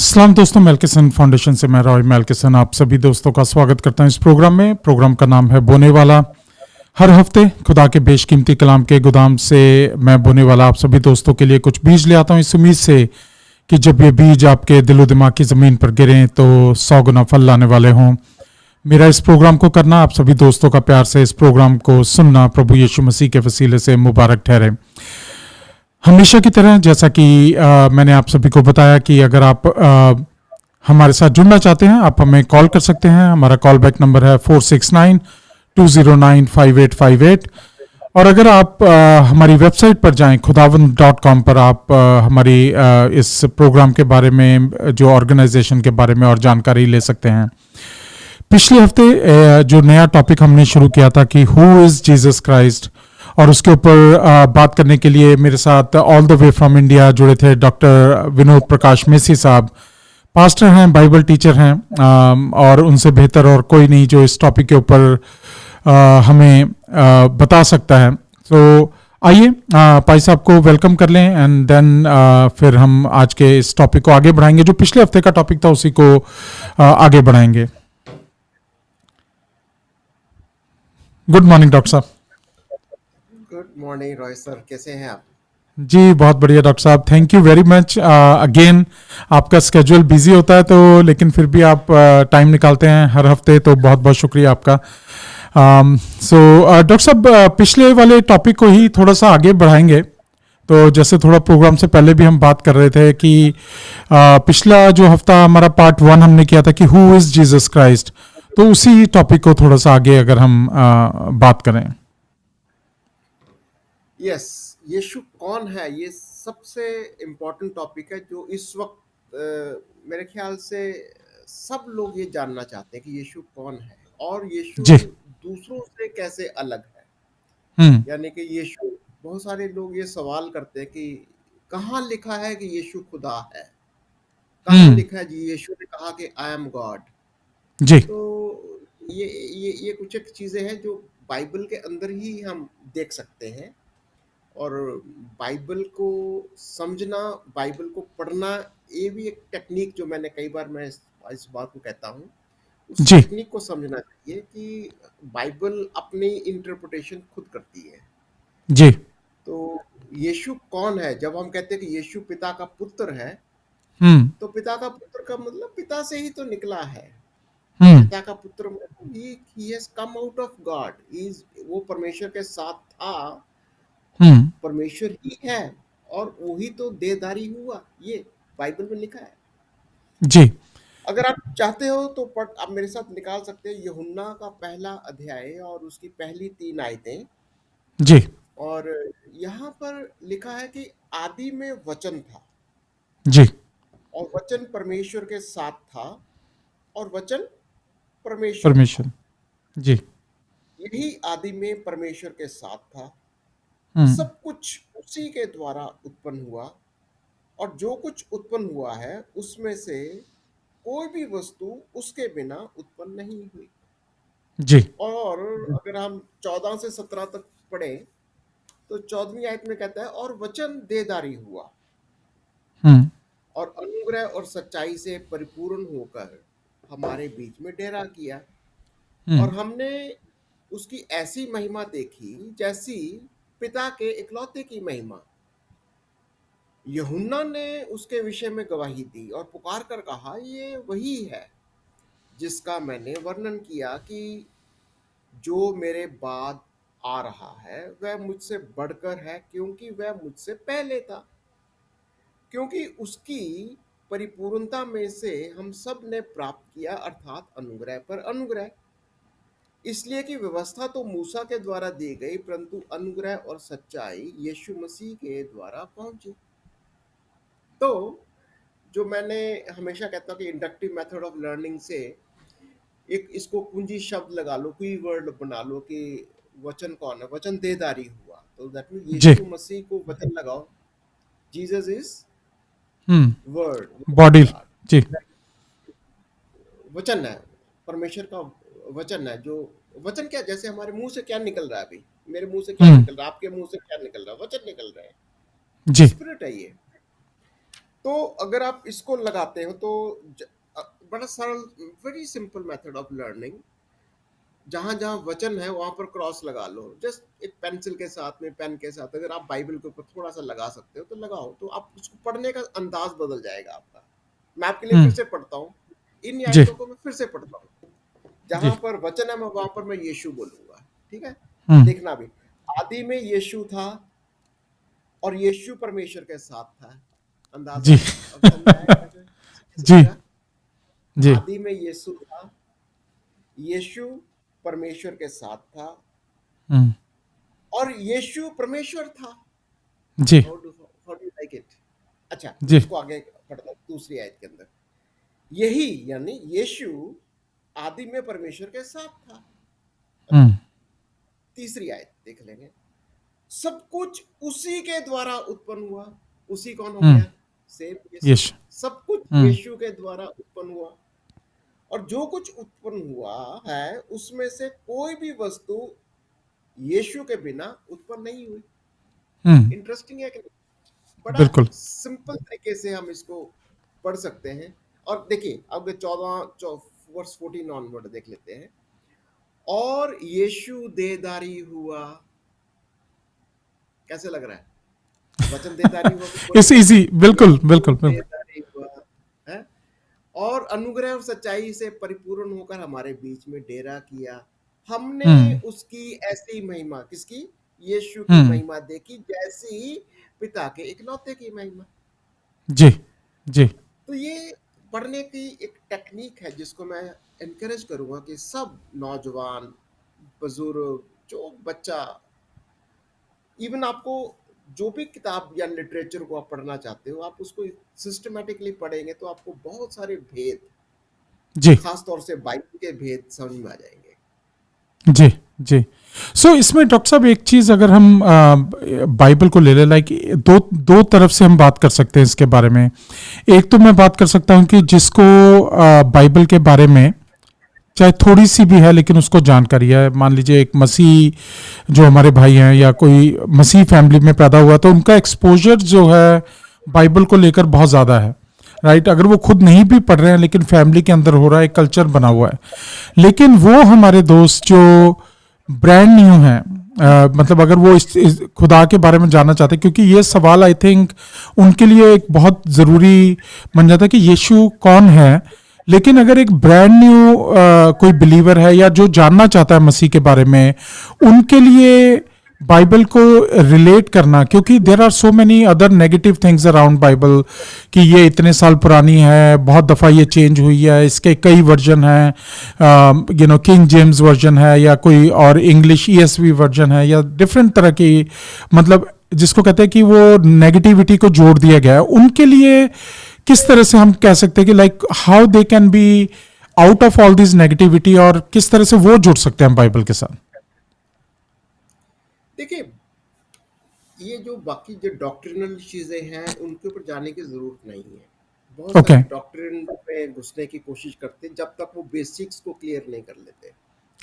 सलाम दोस्तों, मेलकिसन फाउंडेशन से मैं रॉय मेलकिसन आप सभी दोस्तों का स्वागत करता हूं इस प्रोग्राम में। प्रोग्राम का नाम है बोने वाला। हर हफ्ते खुदा के बेशकीमती कलाम के गोदाम से मैं बोने वाला आप सभी दोस्तों के लिए कुछ बीज ले आता हूं, इस उम्मीद से कि जब ये बीज आपके दिलो दिमाग की ज़मीन पर गिरें तो 100 गुना फल लाने वाले हों। मेरा इस प्रोग्राम को करना, आप सभी दोस्तों का प्यार से इस प्रोग्राम को सुनना प्रभु यीशु मसीह के वसीले से मुबारक ठहरे। हमेशा की तरह जैसा कि मैंने आप सभी को बताया कि अगर आप हमारे साथ जुड़ना चाहते हैं, आप हमें कॉल कर सकते हैं। हमारा कॉल बैक नंबर है 469-209-5858। और अगर आप हमारी वेबसाइट पर जाएं खुदावंद.com पर, आप हमारी इस प्रोग्राम के बारे में, जो ऑर्गेनाइजेशन के बारे में और जानकारी ले सकते हैं। पिछले हफ्ते जो नया टॉपिक हमने शुरू किया था कि हु इज़ जीसस क्राइस्ट, और उसके ऊपर बात करने के लिए मेरे साथ all the way from India जुड़े थे डॉक्टर विनोद प्रकाश मेसी साहब। पास्टर हैं, बाइबल टीचर हैं, और उनसे बेहतर और कोई नहीं जो इस टॉपिक के ऊपर हमें बता सकता है। तो आइए पाई साहब को वेलकम कर लें एंड देन फिर हम आज के इस टॉपिक को आगे बढ़ाएंगे। जो पिछले हफ्ते का टॉपिक था उसी को आगे बढ़ाएंगे। गुड मॉर्निंग डॉक्टर साहब। गुड मॉर्निंग रॉय सर, कैसे हैं आप? जी बहुत बढ़िया डॉक्टर साहब, thank you very much. Again आपका स्केड्यूल बिजी होता है तो, लेकिन फिर भी आप टाइम निकालते हैं हर हफ्ते, तो बहुत बहुत शुक्रिया आपका। डॉक्टर साहब, पिछले वाले टॉपिक को ही थोड़ा सा आगे बढ़ाएंगे। तो जैसे थोड़ा प्रोग्राम से पहले भी हम बात कर रहे थे कि पिछला जो हफ्ता हमारा पार्ट 1 हमने किया था कि हु इज़ जीसस क्राइस्ट, तो उसी टॉपिक को थोड़ा सा आगे अगर हम बात करें। यस, यीशु कौन है, ये सबसे इम्पोर्टेंट टॉपिक है जो इस वक्त मेरे ख्याल से सब लोग ये जानना चाहते हैं कि यीशु कौन है और यीशु जी। दूसरों से कैसे अलग है। हम्म। यानी कि यीशु, बहुत सारे लोग ये सवाल करते हैं कि कहाँ लिखा है कि यीशु खुदा है, कहाँ हम्म। लिखा है जी यीशु ने कहा कि आई एम गॉड। जी। तो ये कुछ एक चीजें हैं जो बाइबल के अंदर ही हम देख सकते हैं। और बाइबल को समझना, बाइबल को पढ़ना, ये भी एक टेक्निक जो मैंने कई बार मैं इस बात को कहता हूँ, उस जी। टेक्निक को समझना चाहिए कि बाइबल अपनी इंटरप्रिटेशन खुद करती है। जी। तो यीशु कौन है? जब हम कहते हैं कि यीशु पिता का पुत्र है, हम्म। तो पिता का पुत्र का मतलब पिता से ही तो निकला है। हम्म। पिता का पुत्र मतलब he has come out of God, वो परमेश्वर के साथ था, हम्म। परमेश्वर ही है, और वही तो देहधारी हुआ, ये बाइबल में लिखा है। जी। अगर आप चाहते हो तो आप मेरे साथ निकाल सकते हैं यूहन्ना का पहला अध्याय और उसकी पहली 3 आयतें। जी। और यहाँ पर लिखा है कि आदि में वचन था जी। और वचन परमेश्वर के साथ था और वचन परमेश्वर था। परमेश्वर। जी। यही आदि में परमेश्वर के साथ था। हम्म। सब कुछ उसी के द्वारा उत्पन्न हुआ, और जो कुछ उत्पन्न हुआ है उसमें से कोई भी वस्तु उसके बिना उत्पन्न नहीं हुई। जी। और अगर हम 14 से 17 तक पढ़ें तो 14वीं आयत में कहता है, और वचन देहधारी हुआ हम्म। और अनुग्रह और सच्चाई से परिपूर्ण होकर हमारे बीच में डेरा किया, हम्म। और हमने उसकी ऐसी महिमा देखी जैसी पिता के इकलौते की महिमा। यूहन्ना ने उसके विषय में गवाही दी और पुकार कर कहा, ये वही है जिसका मैंने वर्णन किया कि जो मेरे बाद आ रहा है वह मुझसे बढ़कर है, क्योंकि वह मुझसे पहले था। क्योंकि उसकी परिपूर्णता में से हम सब ने प्राप्त किया, अर्थात अनुग्रह पर अनुग्रह। इसलिए कि व्यवस्था तो मूसा के द्वारा दी गई, परंतु अनुग्रह और सच्चाई यीशु मसीह के द्वारा पहुंची। तो जो मैंने हमेशा कहता हूँ कि इंडक्टिव मेथड ऑफ लर्निंग से एक इसको कुंजी शब्द लगा लो, कोई वर्ड बना लो कि वचन कौन है, वचन देहधारी हुआ, तो दैट मीन जी। यीशु मसीह को वचन लगाओ। Jesus is word, word of body. जी। गॉड, वचन है, परमेश्वर का वचन है। जो वचन क्या, जैसे हमारे मुंह से क्या निकल रहा है, अभी मेरे मुंह से क्या हम्म। निकल रहा है, आपके मुंह से क्या निकल रहा है, वचन निकल रहा है, जी। स्पिरिट है ये। तो अगर आप इसको लगाते हो तो बड़ा सरल, very simple method of learning, जहां जहां वचन है वहां पर क्रॉस लगा लो, जस्ट एक पेंसिल के साथ में, पेन के साथ, अगर आप बाइबल के ऊपर थोड़ा सा लगा सकते हो तो लगाओ, तो आप उसको पढ़ने का अंदाज बदल जाएगा आपका। मैं आपके लिए फिर हम्म। से पढ़ता हूँ, इन जी आयतों को मैं फिर से पढ़ता हूँ। जहां जी। पर वचन है मैं वहां पर मैं यीशु बोलूंगा, ठीक है। हम्म। देखना भी, आदि में यीशु था और यीशु परमेश्वर के साथ था। अंदाजा, जी। अब समझ में आया कैसे कैसे जी लगा। जी। आदि में यीशु था, यीशु परमेश्वर के साथ था हम्म। और यीशु परमेश्वर था। जी how do you like it? अच्छा, जी। उसको आगे पढ़ता हूं दूसरी आयत के अंदर। यही यानी यीशु आदि में परमेश्वर के साथ था। अच्छा, हम्म। तीसरी आयत देख लेंगे। सब कुछ उसी के द्वारा उत्पन्न हुआ। उसी कौन हो हम्म। गया? सेम यीशु। यस। सब कुछ हम्म। यीशु के द्वारा उत्पन्न हुआ, और जो कुछ उत्पन्न हुआ है उसमें से कोई भी वस्तु यीशु के बिना उत्पन्न नहीं हुई। हम्म। इंटरेस्टिंग है कि नहीं? बड़ा बिल्कुल। सिंपल तरीके से हम इसको पढ़ सकते हैं। और देखिए अब 14 वर्स 14 ऑनवर्ड देख लेते हैं। और यीशु देहधारी हुआ। कैसे लग रहा है? वचन देहधारी हुआ, भी इट्स बोलेंगे इजी। बिल्कुल यीशु बिल्कुल बिल्कुल। देहधारी हुआ है, और अनुग्रह और सच्चाई से परिपूर्ण होकर हमारे बीच में डेरा किया। हमने हम्म। उसकी ऐसी महिमा, किसकी? यीशु की हम्म। महिमा देखी, जैसी पिता के इकलौते की महिमा। जी जी। तो ये पढ़ने की एक टेक्निक है जिसको मैं एनकरेज करूंगा कि सब नौजवान, बुजुर्ग, जो बच्चा, इवन आपको जो भी किताब या लिटरेचर को आप पढ़ना चाहते हो, आप उसको सिस्टमेटिकली पढ़ेंगे तो आपको बहुत सारे भेद, जी खास तौर से बाइबल के भेद समझ में आ जाएंगे। जी जी। सो इसमें डॉक्टर साहब एक चीज अगर हम बाइबल को ले ले, लाइक दो दो तरफ से हम बात कर सकते हैं इसके बारे में। एक तो मैं बात कर सकता हूं कि जिसको बाइबल के बारे में चाहे थोड़ी सी भी है लेकिन उसको जानकारी है, मान लीजिए एक मसीह जो हमारे भाई हैं या कोई मसीह फैमिली में पैदा हुआ, तो उनका एक्सपोजर जो है बाइबल को लेकर बहुत ज़्यादा है। राइट, अगर वो खुद नहीं भी पढ़ रहे हैं लेकिन फैमिली के अंदर हो रहा है, एक कल्चर बना हुआ है। लेकिन वो हमारे दोस्त जो ब्रांड न्यू हैं, मतलब अगर वो इस खुदा के बारे में जानना चाहते हैं, क्योंकि ये सवाल आई थिंक उनके लिए एक बहुत ज़रूरी बन जाता है कि यीशु कौन है। लेकिन अगर एक ब्रांड न्यू कोई बिलीवर है या जो जानना चाहता है मसीह के बारे में, उनके लिए बाइबल को रिलेट करना, क्योंकि there are so many other negative things around Bible कि ये इतने साल पुरानी है, बहुत दफ़ा ये चेंज हुई है, इसके कई वर्जन हैं, किंग जेम्स वर्जन है या कोई और इंग्लिश ईएसवी वर्जन है या डिफरेंट तरह की, मतलब जिसको कहते हैं कि वो नेगेटिविटी को जोड़ दिया गया है। उनके लिए किस तरह से हम कह सकते हैं कि like how they can be out of all this negativity, और किस तरह से वो जुड़ सकते हैं बाइबल के साथ? देखिए, ये जो बाकी जो डॉक्ट्रिनल चीजें हैं उनके ऊपर जाने की जरूरत नहीं है। बहुत ओके सारे okay. डॉक्ट्रिन में घुसने की कोशिश करते हैं जब तक वो बेसिक्स को क्लियर नहीं कर लेते।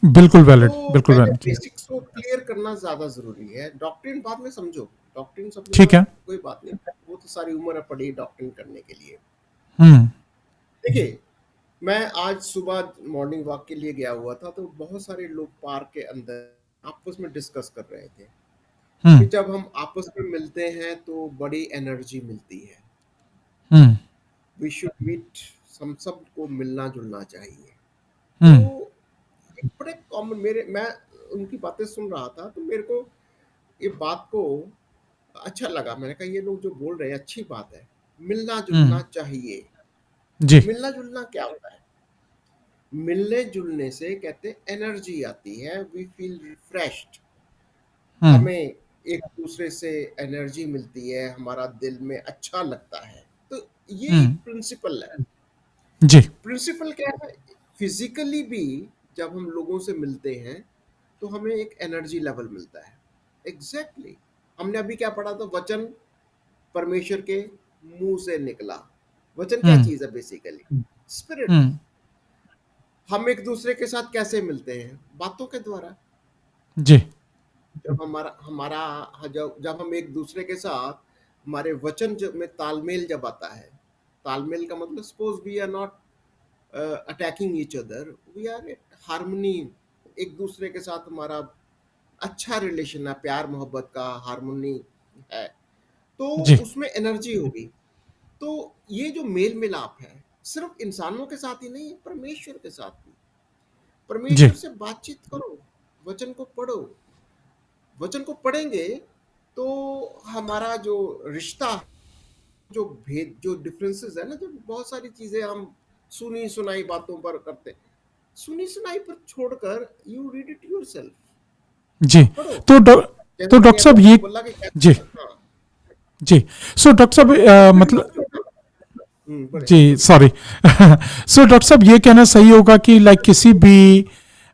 बिल्कुल तो वैलिड, बिल्कुल पहले वैलिड जी। बेसिक्स को क्लियर करना ज्यादा जरूरी है, डॉक्ट्रिन बाद में समझो। डॉक्ट्रिन समझूंगा ठीक है। कोई बात नहीं, वो तो सारी उम्र है पड़ी डॉक्ट्रिन करने के लिए। हम्म। देखिए, मैं आज सुबह मॉर्निंग वॉक के लिए गया हुआ था, तो बहुत सारे लोग पार्क के अंदर आपस में डिस्कस कर रहे थे कि हम्म। जब हम आपस में मिलते हैं तो बड़ी एनर्जी मिलती है। हम्म। वी शुड मीट, हम सबको मिलना जुलना चाहिए। तो हम्म। एक बड़े कॉमन, मेरे मैं उनकी बातें सुन रहा था तो मेरे को ये बात को अच्छा लगा। मैंने कहा ये लोग जो बोल रहे हैं अच्छी बात है, मिलना जुलना हम्म। चाहिए। जी। मिलना जुलना क्या होता है? मिलने जुलने से कहते एनर्जी आती है, वी फील रिफ्रेश्ड, हम्म। हमें एक दूसरे से एनर्जी मिलती है, हमारा दिल में अच्छा लगता है। तो ये एक हम्म। प्रिंसिपल है। जी। प्रिंसिपल क्या है? फिजिकली भी जब हम लोगों से मिलते हैं तो हमें एक एनर्जी लेवल मिलता है। Exactly exactly. हमने अभी क्या पढ़ा था? वचन परमेश्वर के मुंह से निकला। वचन क्या हम्म। चीज है? Basically spirit. हम्म। हम एक दूसरे के साथ कैसे मिलते हैं? बातों के द्वारा। जी। जब हमारा हमारा जब हम एक दूसरे के साथ, हमारे वचन जब में तालमेल जब आता है, तालमेल का मतलब, suppose we are not attacking each other, we are at harmony, एक दूसरे के साथ हमारा अच्छा रिलेशन है, प्यार मोहब्बत का हार्मनी है, तो जी, उसमें एनर्जी होगी। तो ये जो मेल मिलाप है, सिर्फ इंसानों के साथ ही नहीं, परमेश्वर के साथ भी। जी, परमेश्वर से बातचीत करो, वचन को पढ़ो। वचन को पढ़ेंगे तो हमारा जो रिश्ता, जो भेद, जो डिफरेंसेस है ना, जो बहुत सारी चीजें हम सुनी सुनाई बातों पर करते हैं, सुनी सुनाई पर छोड़कर यू रीड इट योरसेल्फ, जी। आप पढ़ो। तो जैसे मैंने डॉक्टर अभी साहब ये आपको बोला कि जी, हाँ, जी। सो डॉक्टर साहब तो फिर मतलब बोले जी, बोलिए। सॉरी। सो डॉक्टर साहब ये कहना सही होगा कि लाइक किसी भी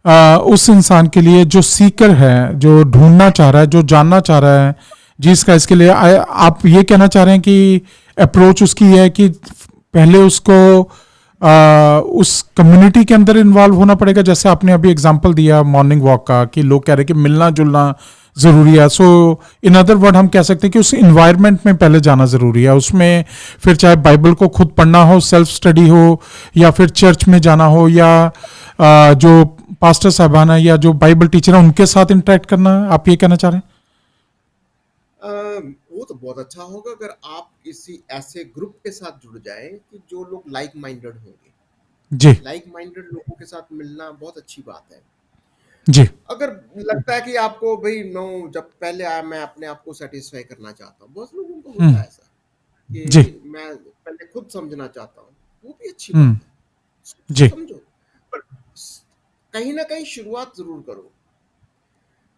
उस इंसान के लिए जो सीकर है, जो ढूंढना चाह रहा है, जो जानना चाह रहा है जीसस का, इसके लिए आप ये कहना चाह रहे हैं कि अप्रोच उसकी है कि पहले उसको उस कम्युनिटी के अंदर इन्वॉल्व होना पड़ेगा, जैसे आपने अभी एग्जांपल दिया मॉर्निंग वॉक का कि लोग कह रहे हैं कि मिलना जुलना जरूरी है। सो इन अदर वर्ड हम कह सकते हैं कि उस इन्वायरमेंट में पहले जाना जरूरी है, उसमें फिर चाहे बाइबल को खुद पढ़ना हो, सेल्फ स्टडी हो, या फिर चर्च में जाना हो, या जो पास्टर साहबान है या जो बाइबल टीचर है उनके साथ इंटरेक्ट करना है, आप ये कहना चाह रहे हैं? वो तो बहुत अच्छा होगा अगर आप किसी ऐसे ग्रुप के साथ जुड़ जाए कि जो लोग लाइक माइंडेड होंगे। जी, लाइक माइंडेड लोगों के साथ मिलना बहुत अच्छी बात है। जी, अगर लगता है कि आपको भाई नो, जब पहले आया मैं अपने आप को सेटिस्फाई करना चाहता हूँ, बहुत लोगों को होता हम्म, है ऐसा जी, कि मैं पहले खुद समझना चाहता हूँ, वो भी अच्छी हम्म, बात है। जी, समझो, पर कहीं ना कहीं शुरुआत जरूर करो।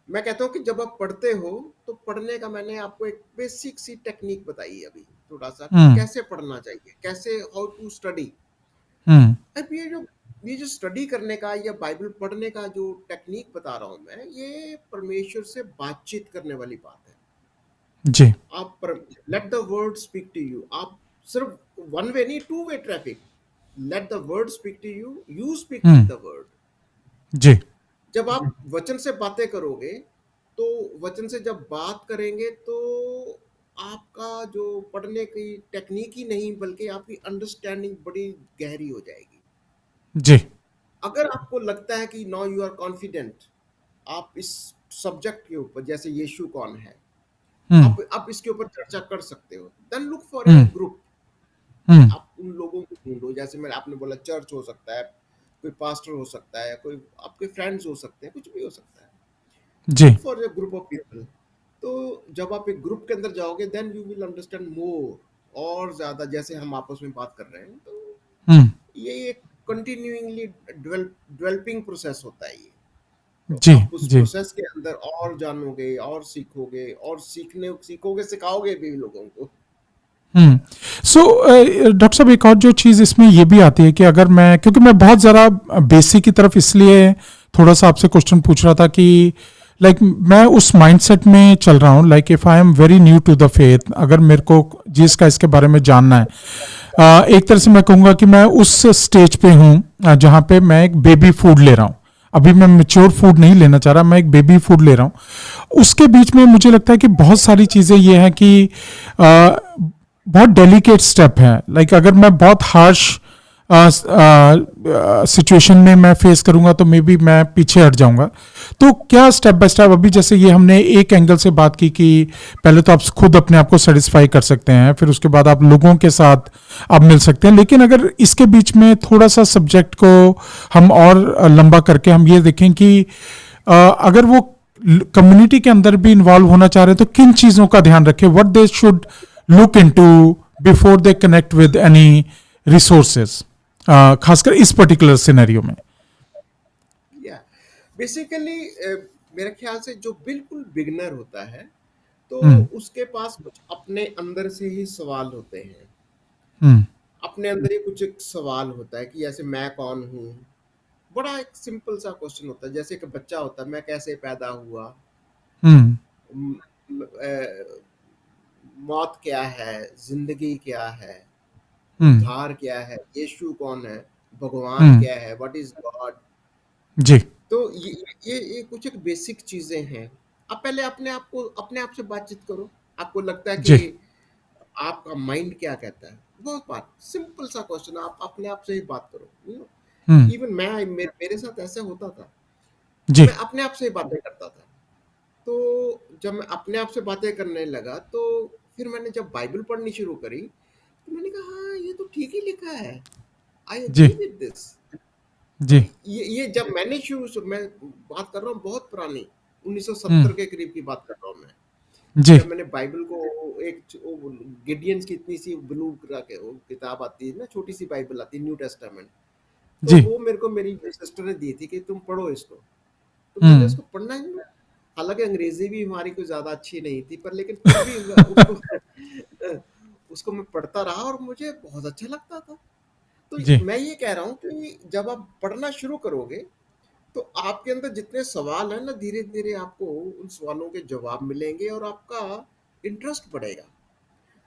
मैं कहता हूँ कि जब आप पढ़ते हो, तो पढ़ने का मैंने आपको एक बेसिक सी टेक्निक बताई अभी थोड़ा सा, कि हम्म, कैसे पढ़ना चाहिए, कैसे हाउ टू स्टडी। हम्म, अब ये जो स्टडी करने का या बाइबल पढ़ने का जो टेक्निक बता रहा हूं मैं, ये परमेश्वर से बातचीत करने वाली बात है। जी, आप पर let the word speak to you. आप सिर्फ वन वे नहीं, two way traffic. Let the word speak to you, you speak with hmm, the word. जी, जब आप वचन से बातें करोगे, तो वचन से जब बात करेंगे, तो आपका जो पढ़ने की टेक्निक ही नहीं, बल्कि आपकी अंडरस्टैंडिंग बड़ी गहरी हो जाएगी। जी, अगर आपको लगता है कि नाउ यू आर कॉन्फिडेंट, आप इस सब्जेक्ट के ऊपर, जैसे यीशु कौन है, हम्म, आप इसके ऊपर चर्चा कर सकते हो, then look for a hmm, group. हम्म, आप उन लोगों को ढूंढो, जैसे मैंने आपने बोला चर्च हो सकता है, कोई पास्टर हो सकता है, कोई आपके फ्रेंड्स हो सकते हैं, कुछ भी हो सकता है। जी, look for a group of people. तो जब आप एक ग्रुप के अंदर जाओगे, then you will understand more, और ज्यादा, जैसे हम आपस में बात कर रहे हैं, तो हम्म, ये एक कंटिन्यूइंगली डेवलपिंग प्रोसेस होता है ये। तो जी, आप उस जी, प्रोसेस के अंदर और जानोगे और सीखोगे, और सीखोगे, सिखाओगे भी लोगों को। हम्म। सो डॉक्टर साहब एक और जो चीज़ इसमें ये भी आती है कि अगर मैं, क्योंकि मैं बहुत ज़रा बेसिक की तरफ इसलिए थोड़ा सा आपसे क्वेश्चन पूछ रहा था कि लाइक मैं उस माइंडसेट में चल रहा हूँ, like if I am very new to the faith, अगर मेरे को जिस का इसके बारे में जानना है, एक तरह से मैं कहूँगा कि मैं उस स्टेज पे हूँ जहाँ पे मैं एक बेबी फूड ले रहा हूँ। अभी मैं मेच्योर फूड नहीं लेना चाह रहा, मैं एक बेबी फूड ले रहा हूँ। उसके बीच में मुझे लगता है कि बहुत सारी चीज़ें ये हैं कि बहुत डेलिकेट स्टेप है, लाइक अगर मैं बहुत हार्श सिचुएशन में मैं फेस करूंगा तो मे बी मैं पीछे हट जाऊंगा। तो क्या स्टेप बाय स्टेप, अभी जैसे ये हमने एक एंगल से बात की कि पहले तो आप खुद अपने आप को सेटिस्फाई कर सकते हैं, फिर उसके बाद आप लोगों के साथ आप मिल सकते हैं, लेकिन अगर इसके बीच में थोड़ा सा सब्जेक्ट को हम और लंबा करके हम ये देखें कि अगर वो कम्युनिटी के अंदर भी इन्वॉल्व होना चाह रहे हैं तो किन चीज़ों का ध्यान रखें, what they should look into before they connect with any resources, खासकर इस पर्टिकुलर सिनेरियो में? या बेसिकली मेरे ख्याल से जो बिल्कुल बिगनर होता है, तो हम्म, उसके पास कुछ अपने अंदर से ही सवाल होते हैं। हम्म, अपने अंदर ही कुछ एक सवाल होता है कि जैसे मैं कौन हूँ। बड़ा एक सिंपल सा क्वेश्चन होता है, जैसे कि बच्चा होता है, मैं कैसे पैदा हुआ, हम्म, म- मौत क्या है, जिंदगी क्या है, हम्म, उद्धार क्या है, यीशु कौन है, भगवान हम्म, क्या है, व्हाट इज गॉड। जी, तो ये कुछ एक बेसिक चीजें हैं। आप पहले अपने आप से बातचीत करो। आपको लगता है कि जी, आपका माइंड क्या कहता है? बहुत बात सिंपल सा क्वेश्चन, आप अपने आप से ही बात करो, हुँ, इवन मेरे साथ ऐसा होता था, जी, मैं अपने आप से ही बातें करता था। तो जब मैं अपने आप से बातें करने लगा, तो फिर मैंने जब बाइबल पढ़नी शुरू करी, तो मैंने कहा हाँ, ये तो ठीक ही लिखा है, आई जी, एग्री विद दिस। तो जी, ये जब मैंने मैं बात कर रहा हूँ बहुत पुरानी, हुँ, 1970 के करीब की बात कर रहा हूँ मैं। जी, जब मैंने बाइबल को गिडियंस की इतनी सी ब्लू के वो किताब आती है ना, छोटी सी बाइबल आती है, न्यू टेस्टामेंट, तो जी, वो मेरे को मेरी सिस्टर ने दी थी कि तुम पढ़ो इसको। तो मैंने हुँ, उसको पढ़ना ही, हालांकि अंग्रेजी भी हमारी कोई ज्यादा अच्छी नहीं थी, पर लेकिन फिर भी उसको उसको मैं पढ़ता रहा और मुझे बहुत अच्छा लगता था। तो जी, मैं ये कह रहा हूँ कि जब आप पढ़ना शुरू करोगे, तो आपके अंदर जितने सवाल हैं ना, धीरे धीरे आपको उन सवालों के जवाब मिलेंगे और आपका इंटरेस्ट बढ़ेगा।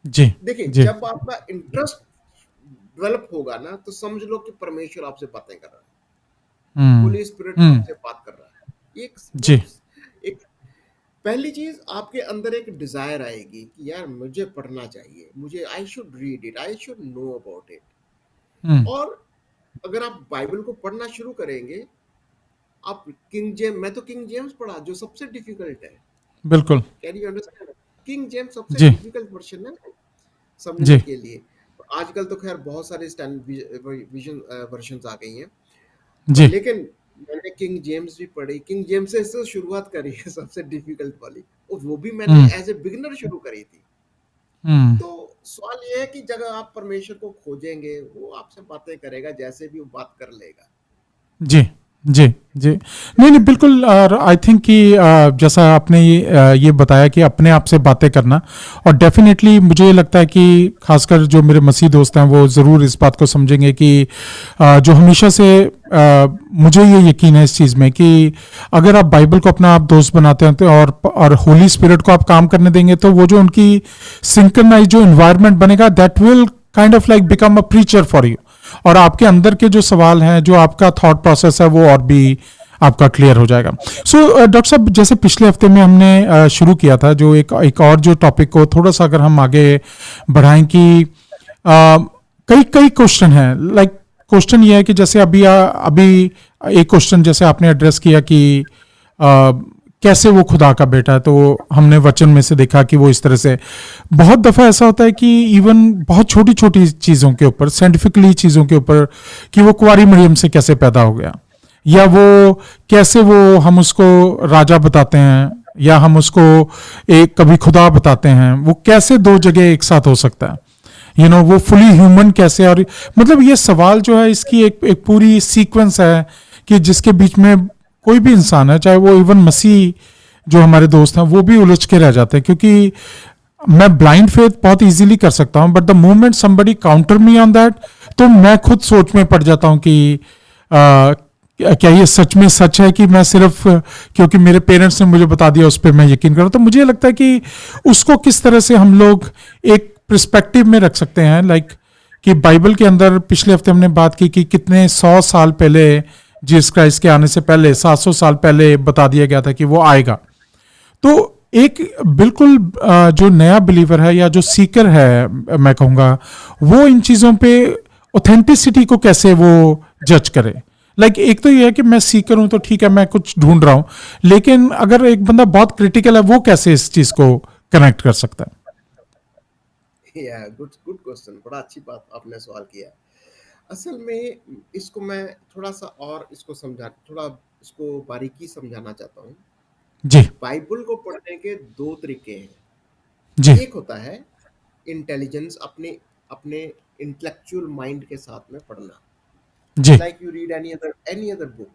जी, देखिए, जी, जब आपका इंटरेस्ट डेवलप होगा ना, तो समझ लो कि परमेश्वर आपसे बातें कर रहा है, हुँ, होली स्पिरिट हुँ, आपसे बात कर रहा है। एक जी, बहुत एक पहली चीज आपके अंदर एक डिजायर आएगी कि यार मुझे पढ़ना चाहिए, मुझे I should read it, I should know about it. हुँ, और अगर आप बाइबल को पढ़ना शुरू करेंगे, आप मैं तो किंग जेम्स पढ़ा जो सबसे डिफिकल्ट है। बिल्कुल, can you understand? King James सबसे जी, डिफिकल्ट वर्जन है जी, समझने के लिए। आजकल तो खैर बहुत सारे विजन वर्जन आ गई हैं, पर जी, लेकिन मैंने किंग जेम्स भी पढ़ी, किंग जेम्स से शुरुआत करी है सबसे डिफिकल्ट वाली, और वो भी मैंने हुँ, एज ए बिगिनर शुरू करी थी। हुँ, तो सवाल ये है कि जगह आप परमेश्वर को खोजेंगे, वो आपसे बातें करेगा, जैसे भी वो बात कर लेगा। जी, जी, जी। नहीं, नहीं, बिल्कुल और आई थिंक कि जैसा आपने ये बताया कि अपने आप से बातें करना और डेफ़िनेटली मुझे ये लगता है कि ख़ासकर जो मेरे मसीह दोस्त हैं, वो ज़रूर इस बात को समझेंगे कि जो हमेशा से मुझे ये यकीन है इस चीज़ में कि अगर आप बाइबल को अपना आप दोस्त बनाते हैं तो और होली स्पिरिट को आप काम करने देंगे, तो वो जो उनकी सिंक्रनाइज़ जो एनवायरनमेंट बनेगा, that will kind of like become a preacher for you. और आपके अंदर के जो सवाल हैं, जो आपका थॉट प्रोसेस है, वो और भी आपका क्लियर हो जाएगा। सो डॉक्टर साहब, जैसे पिछले हफ्ते में हमने शुरू किया था जो एक एक और जो टॉपिक को थोड़ा सा अगर हम आगे बढ़ाएं कि कई कई क्वेश्चन हैं, लाइक क्वेश्चन ये है कि जैसे अभी एक क्वेश्चन जैसे आपने एड्रेस किया कि आ, कैसे वो खुदा का बेटा है, तो हमने वचन में से देखा कि वो इस तरह से बहुत दफा ऐसा होता है कि इवन बहुत छोटी छोटी चीजों के ऊपर, साइंटिफिकली चीजों के ऊपर, कि वो कुंवारी मरियम से कैसे पैदा हो गया, या वो कैसे वो हम उसको राजा बताते हैं, या हम उसको एक कभी खुदा बताते हैं, वो कैसे दो जगह एक साथ हो सकता है, वो फुली ह्यूमन कैसे, और मतलब ये सवाल जो है इसकी एक पूरी सीक्वेंस है कि जिसके बीच में कोई भी इंसान है, चाहे वो इवन मसीह जो हमारे दोस्त हैं, वो भी उलझ के रह जाते हैं, क्योंकि मैं ब्लाइंड फेथ बहुत इजीली कर सकता हूं, but the moment somebody counter me on that, तो मैं खुद सोच में पड़ जाता हूं कि क्या ये सच में सच है कि मैं सिर्फ क्योंकि मेरे पेरेंट्स ने मुझे बता दिया उस पर मैं यकीन कर रहा हूं। तो मुझे लगता है कि उसको किस तरह से हम लोग एक पर्सपेक्टिव में रख सकते हैं, लाइक कि बाइबल के अंदर पिछले हफ्ते हमने बात की कि कितने 100 साल पहले, जीसस क्राइस्ट के आने से पहले 700 साल पहले बता दिया गया था कि वो आएगा। तो एक बिल्कुल जो नया बिलीवर है या जो सीकर है, मैं कहूँगा, वो इन चीज़ों पे ऑथेंटिसिटी को कैसे वो जज करे। एक तो ये है कि मैं सीकर हूं, तो ठीक है, मैं कुछ ढूंढ रहा हूं, लेकिन अगर एक बंदा बहुत क्रिटिकल है, वो कैसे इस चीज़ को कनेक्ट कर सकता है। या गुड गुड क्वेश्चन, बड़ा अच्छी बात आपने सवाल किया। असल में इसको मैं थोड़ा सा और इसको थोड़ा इसको बारीकी समझाना चाहता हूँ। जी, बाइबल को पढ़ने के दो तरीके हैं। जी, एक होता है इंटेलिजेंस, अपने अपने इंटेलेक्चुअल माइंड के साथ में पढ़ना, जी, like you read any other book.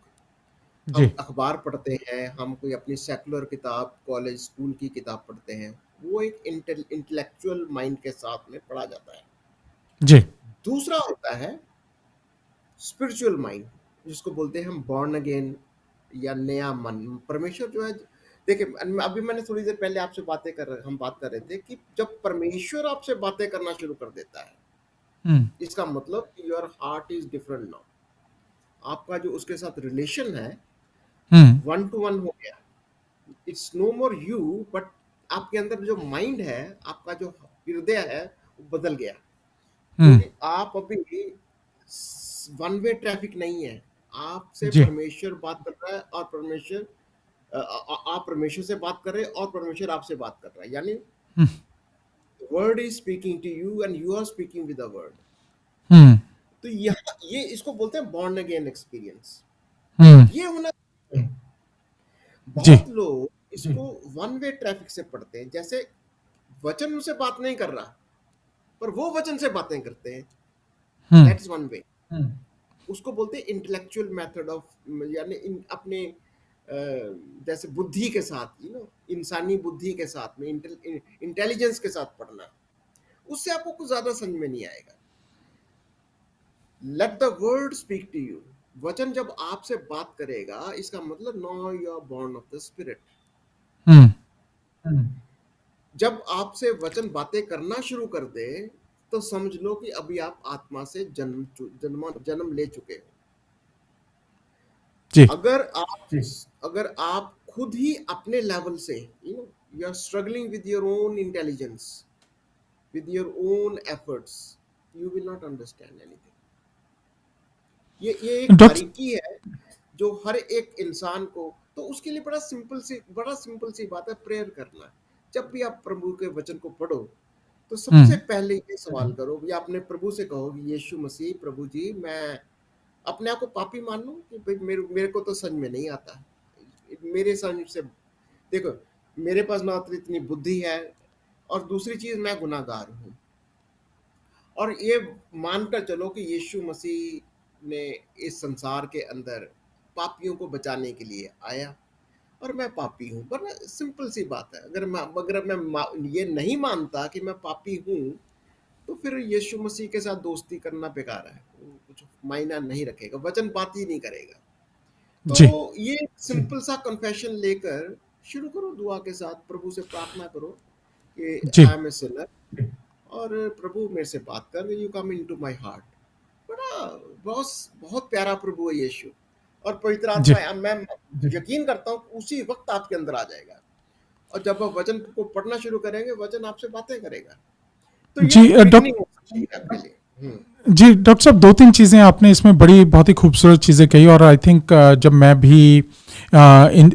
हम जी, अखबार पढ़ते हैं, हम कोई अपनी सेकुलर किताब, कॉलेज स्कूल की किताब पढ़ते हैं, वो एक इंटेलेक्चुअल माइंड के साथ में पढ़ा जाता है। जी, दूसरा होता है स्पिरिचुअल माइंड, जिसको बोलते हैं हम बॉर्न अगेन, या नया मन। परमेश्वर जो है, देखिए अभी मैंने थोड़ी देर पहले आपसे हम बात कर रहे थे कि जब परमेश्वर आपसे बातें करना शुरू कर देता है, हम्म, इसका मतलब your heart is different now. आपका जो उसके साथ रिलेशन है, हम्म, वन टू वन हो गया। It's no more you, but आपके अंदर जो माइंड है, आपका जो हृदय है, बदल गया, हम्म। क्योंकि आप अभी वन वे ट्रैफिक नहीं है। आपसे जी। परमेश्वर बात कर रहा है और परमेश्वर आप परमेश्वर से बात कर रहे हैं और परमेश्वर आपसे बात कर रहा है, यानी हम्म। Word is speaking to you and you are speaking with the word. हम्म। तो यहाँ ये इसको बोलते हैं बॉर्न अगेन एक्सपीरियंस। हम्म। ये होना, जी। बहुत लोग इसको वन वे ट्रैफिक से पढ़ते हैं, जैसे वचन उनसे बात नहीं कर रहा पर वो वचन से बातें करते हैं, हम्म। That is one way. उसको बोलते हैं इंटेलेक्चुअल मेथड ऑफ, यानी अपने जैसे बुद्धि के साथ, इंसानी बुद्धि के साथ में, इंटेलिजेंस के साथ पढ़ना, उससे आपको कुछ ज्यादा समझ में नहीं आएगा। Let the word speak to you. वचन जब आपसे बात करेगा, इसका मतलब no you are born of the spirit. हम्म। जब आपसे वचन बातें करना शुरू कर दे, तो समझ लो कि अभी आप आत्मा से जन्म ले चुके हो। जी। अगर आप खुद ही अपने लेवल से, you are struggling with your own intelligence, with your own efforts, you will not understand anything. ये एक डॉक्टर। बारीकी है जो हर एक इंसान को, तो उसके लिए बड़ा सिंपल सी बात है, प्रेयर करना। जब भी आप प्रभु के वचन को पढ़ो, तो सबसे हम्म। पहले ये सवाल करो या अपने प्रभु से कहो कि यीशु मसीह, प्रभु जी, मैं अपने आप को पापी मान लूं कि भाई मेरे मेरे को तो समझ में नहीं आता, मेरे समझ से, देखो, मेरे पास ना तो इतनी बुद्धि है, और दूसरी चीज मैं गुनाहगार हूँ। और ये मानकर चलो कि यीशु मसीह ने इस संसार के अंदर पापियों को बचाने के लिए आया, और मैं पापी हूँ। पर सिंपल सी बात है, अगर मैं ये नहीं मानता कि मैं पापी हूँ, तो फिर यीशु मसीह के साथ दोस्ती करना बेकार है, वो कुछ मायना नहीं रखेगा, वचन बात ही नहीं करेगा। जी। तो ये सिंपल सा कन्फेशन लेकर शुरू करो, दुआ के साथ प्रभु से प्रार्थना करो कि जी। आई एम ए सिनर, और प्रभु मेरे से बात कर, you come into my heart. बड़ा बहुत बहुत प्यारा प्रभु है यीशु, और पवित्र जी। आत्मा, मैं यकीन करता हूँ उसी वक्त आपके अंदर आ जाएगा। और जब आप वचन को पढ़ना शुरू करेंगे, वचन आपसे बातें करेगा। तो ये जी। एक बिगनिंग हो सकती है आपके लिए। जी डॉक्टर साहब, दो तीन चीज़ें आपने इसमें बड़ी बहुत ही खूबसूरत चीज़ें कही, और आई थिंक जब मैं भी इन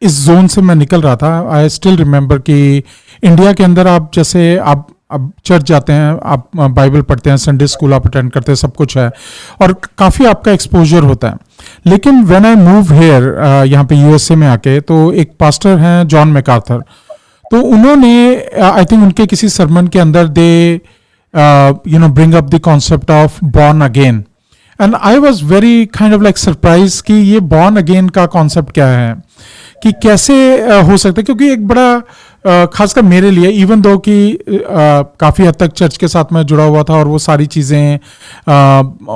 इस जोन से मैं निकल रहा था, आई स्टिल रिमेंबर कि इंडिया के अंदर आप जैसे आप अब चर्च जाते हैं, आप बाइबल पढ़ते हैं, संडे स्कूल आप अटेंड करते हैं, सब कुछ है और काफ़ी आपका एक्सपोजर होता है। लेकिन व्हेन आई मूव हेयर, यहाँ पे यूएसए में आके, तो एक पास्टर हैं जॉन मैकार्थर, तो उन्होंने आई थिंक उनके किसी सरमन के अंदर दे bring up the concept of born again, and I was very kind of like surprised कि ये born again का concept क्या है, कि कैसे हो सकता है, क्योंकि एक बड़ा खासकर मेरे लिए, इवन दो कि काफ़ी हद तक चर्च के साथ मैं जुड़ा हुआ था और वो सारी चीज़ें